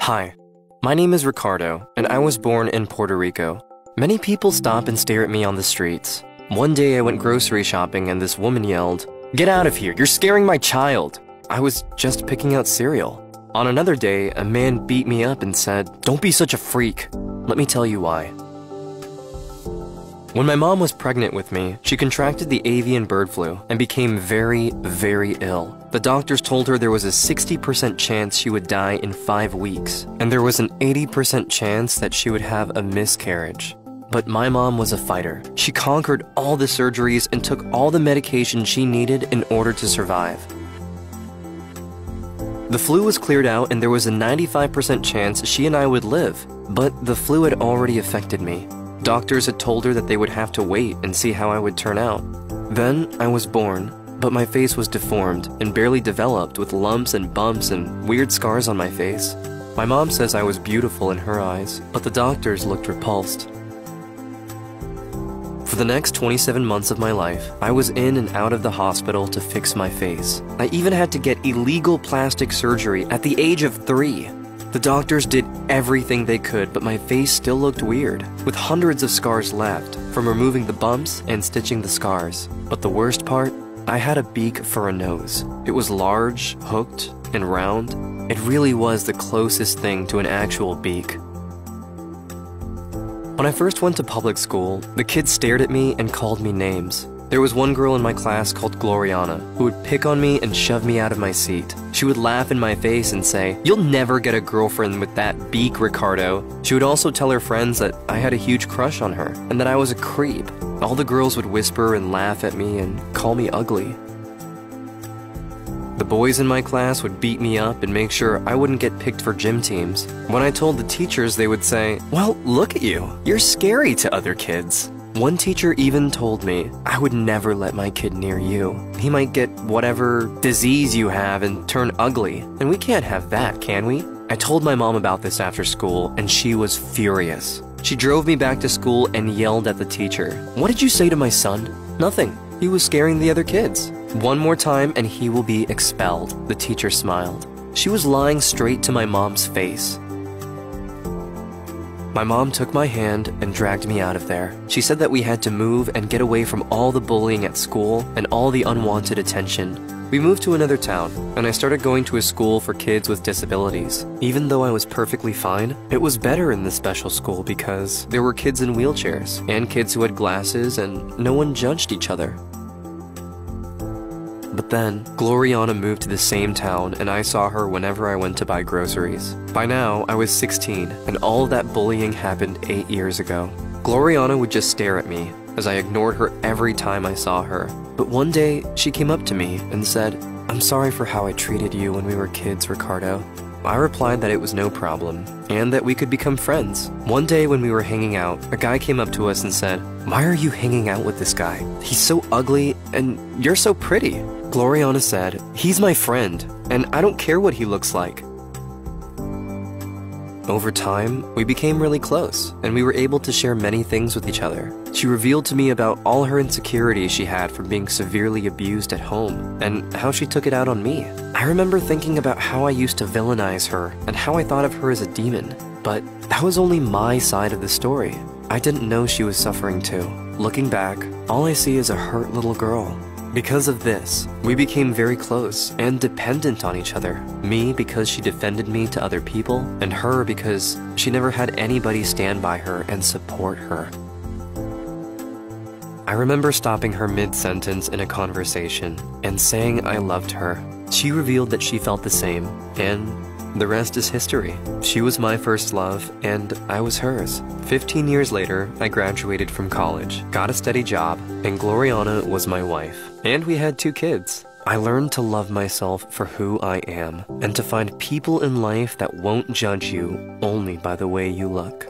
Hi, my name is Ricardo, and I was born in Puerto Rico. Many people stop and stare at me on the streets. One day I went grocery shopping and this woman yelled, "Get out of here, you're scaring my child!" I was just picking out cereal. On another day, a man beat me up and said, "Don't be such a freak." Let me tell you why. When my mom was pregnant with me, she contracted the avian bird flu and became very, very ill. The doctors told her there was a 60% chance she would die in 5 weeks, and there was an 80% chance that she would have a miscarriage. But my mom was a fighter. She conquered all the surgeries and took all the medication she needed in order to survive. The flu was cleared out and there was a 95% chance she and I would live, but the flu had already affected me. Doctors had told her that they would have to wait and see how I would turn out. Then I was born, but my face was deformed and barely developed with lumps and bumps and weird scars on my face. My mom says I was beautiful in her eyes, but the doctors looked repulsed. For the next 27 months of my life, I was in and out of the hospital to fix my face. I even had to get illegal plastic surgery at the age of 3. The doctors did everything they could, but my face still looked weird, with hundreds of scars left from removing the bumps and stitching the scars. But the worst part? I had a beak for a nose. It was large, hooked, and round. It really was the closest thing to an actual beak. When I first went to public school, the kids stared at me and called me names. There was one girl in my class called Gloriana who would pick on me and shove me out of my seat. She would laugh in my face and say, "You'll never get a girlfriend with that beak, Ricardo." She would also tell her friends that I had a huge crush on her and that I was a creep. All the girls would whisper and laugh at me and call me ugly. The boys in my class would beat me up and make sure I wouldn't get picked for gym teams. When I told the teachers, they would say, "Well, look at you. You're scary to other kids." One teacher even told me, "I would never let my kid near you. He might get whatever disease you have and turn ugly, and we can't have that, can we?" I told my mom about this after school, and she was furious. She drove me back to school and yelled at the teacher. "What did you say to my son?" "Nothing. He was scaring the other kids." "One more time and he will be expelled," the teacher smiled. She was lying straight to my mom's face. My mom took my hand and dragged me out of there. She said that we had to move and get away from all the bullying at school and all the unwanted attention. We moved to another town, and I started going to a school for kids with disabilities. Even though I was perfectly fine, it was better in this special school because there were kids in wheelchairs and kids who had glasses, and no one judged each other. But then, Gloriana moved to the same town and I saw her whenever I went to buy groceries. By now, I was 16 and all of that bullying happened 8 years ago. Gloriana would just stare at me as I ignored her every time I saw her. But one day, she came up to me and said, "I'm sorry for how I treated you when we were kids, Ricardo." I replied that it was no problem and that we could become friends. One day when we were hanging out, a guy came up to us and said, "Why are you hanging out with this guy? He's so ugly and you're so pretty." Gloriana said, "He's my friend, and I don't care what he looks like." Over time, we became really close, and we were able to share many things with each other. She revealed to me about all her insecurities she had from being severely abused at home, and how she took it out on me. I remember thinking about how I used to villainize her, and how I thought of her as a demon. But that was only my side of the story. I didn't know she was suffering too. Looking back, all I see is a hurt little girl. Because of this, we became very close and dependent on each other. Me because she defended me to other people, and her because she never had anybody stand by her and support her. I remember stopping her mid-sentence in a conversation and saying I loved her. She revealed that she felt the same, and the rest is history. She was my first love, and I was hers. 15 years later, I graduated from college, got a steady job, and Gloriana was my wife. And we had 2 kids. I learned to love myself for who I am, and to find people in life that won't judge you only by the way you look.